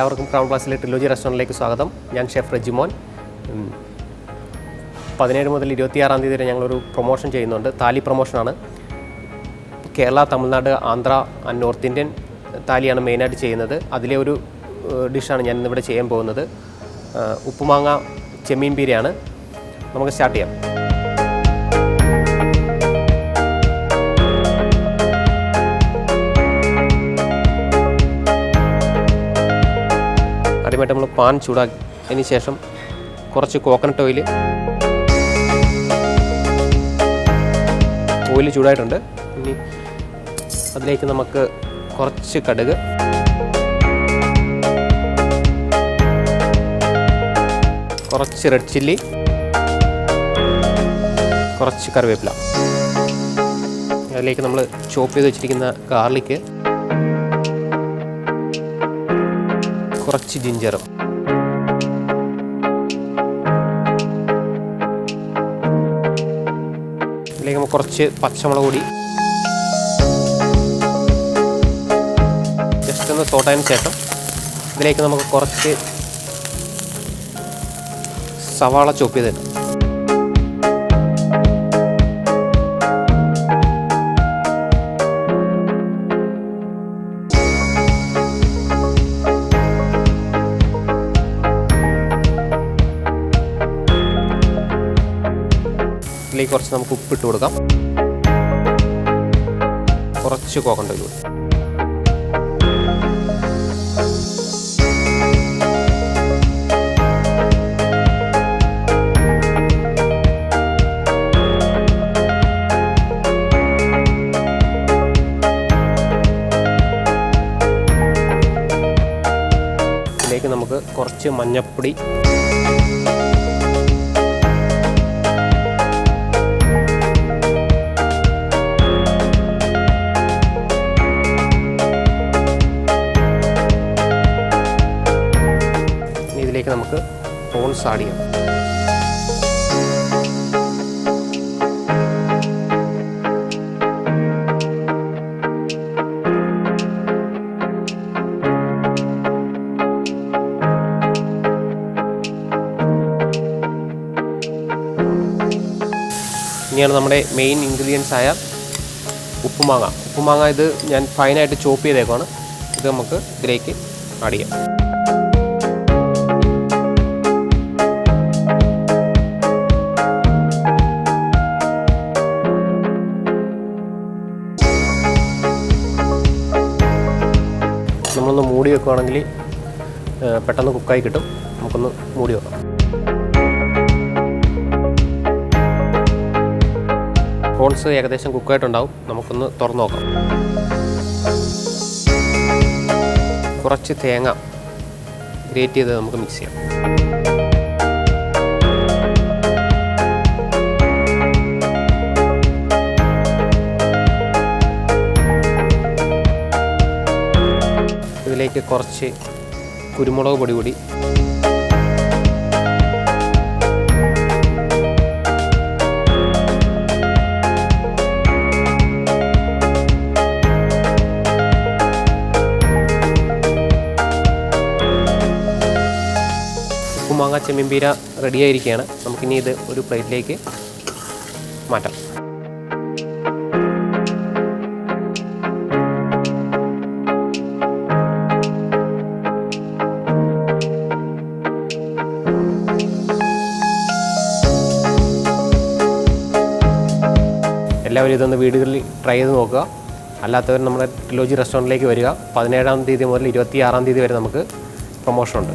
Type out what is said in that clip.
എല്ലാവർക്കും ക്രൗൺ പ്ലാസിലെ ട്രിലോജി റെസ്റ്റോറൻറ്റിലേക്ക് സ്വാഗതം. ഞാൻ ഷെഫ് റജിമോൻ. 17 മുതൽ 26 തീയതി വരെ ഞങ്ങളൊരു പ്രൊമോഷൻ ചെയ്യുന്നുണ്ട്. താലി പ്രൊമോഷനാണ്. Kerala, Tamil Nadu, Andhra and north Indian താലിയാണ് മെയിനായിട്ട് ചെയ്യുന്നത്. അതിലെ ഒരു ഡിഷാണ് ഞാൻ ഇന്നിവിടെ ചെയ്യാൻ പോകുന്നത്. ഉപ്പുമാങ്ങ ചെമ്മീൻ പീരയാണ്. നമുക്ക് സ്റ്റാർട്ട് ചെയ്യാം. ആദ്യമായിട്ട് നമ്മൾ പാൻ ചൂടാക്കിയതിന് ശേഷം കുറച്ച് കോക്കനട്ട് ഓയിൽ ചൂടായിട്ടുണ്ട്. ഇനി അതിലേക്ക് നമുക്ക് കുറച്ച് കടുക്, കുറച്ച് റെഡ് ചില്ലി, കുറച്ച് കറിവേപ്പില, അതിലേക്ക് നമ്മൾ ചോപ്പ് ചെയ്ത് വെച്ചിരിക്കുന്ന ഗാർലിക്ക്, കുറച്ച് ജിഞ്ചർ, ഇതിലേക്ക് നമുക്ക് കുറച്ച് പച്ചമുളക് കൂടി ജസ്റ്റ് ഒന്ന് തോട്ടതിന് ശേഷം ഇതിലേക്ക് നമുക്ക് കുറച്ച് സവാള ചോപ്പ് ചെയ്തിട്ട് ഇതിലേക്ക് കുറച്ച് നമുക്ക് ഉപ്പിട്ട് കൊടുക്കാം. കുറച്ച് കോക്കനട്ട് ഓയിൽ കൂടി. ഇതിലേക്ക് നമുക്ക് കുറച്ച് മഞ്ഞൾപ്പൊടി, ഇതിലേക്ക് നമുക്ക് പ്രോൺസ് ആഡ് ചെയ്യാം. ഇനിയാണ് നമ്മുടെ മെയിൻ ഇൻഗ്രീഡിയൻസ് ആയ ഉപ്പുമാങ്ങ. ഉപ്പുമാങ്ങ ഇത് ഞാൻ ഫൈനായിട്ട് ചോപ്പ് ചെയ്തേക്കാണ്. ഇത് നമുക്ക് ഇതിലേക്ക് ആഡ് ചെയ്യാം. നമ്മളൊന്ന് മൂടി വെക്കുകയാണെങ്കിൽ പെട്ടെന്ന് കുക്കായി കിട്ടും. നമുക്കൊന്ന് മൂടി വെക്കാം. പ്രോൺസ് ഏകദേശം കുക്കായിട്ടുണ്ടാവും. നമുക്കൊന്ന് തുറന്ന് നോക്കാം. കുറച്ച് തേങ്ങ ഗ്രേറ്റ് ചെയ്ത് നമുക്ക് മിക്സ് ചെയ്യാം. ഇതിലേക്ക് കുറച്ച് കുരുമുളക് പൊടി കൂടി, ഉപ്പുമാങ്ങ ചെമ്മീൻ പീര റെഡിയായിരിക്കുകയാണ്. നമുക്കിനി ഇത് ഒരു പ്ലേറ്റിലേക്ക് മാറ്റാം. എല്ലാവരും ഇതൊന്ന് വീടുകളിൽ ട്രൈ ചെയ്ത് നോക്കുക. അല്ലാത്തവർ നമ്മുടെ ട്രിലോജി റെസ്റ്റോറൻറ്റിലേക്ക് വരിക. 17 തീയതി മുതൽ 26 തീയതി വരെ നമുക്ക് പ്രൊമോഷൻ ഉണ്ട്.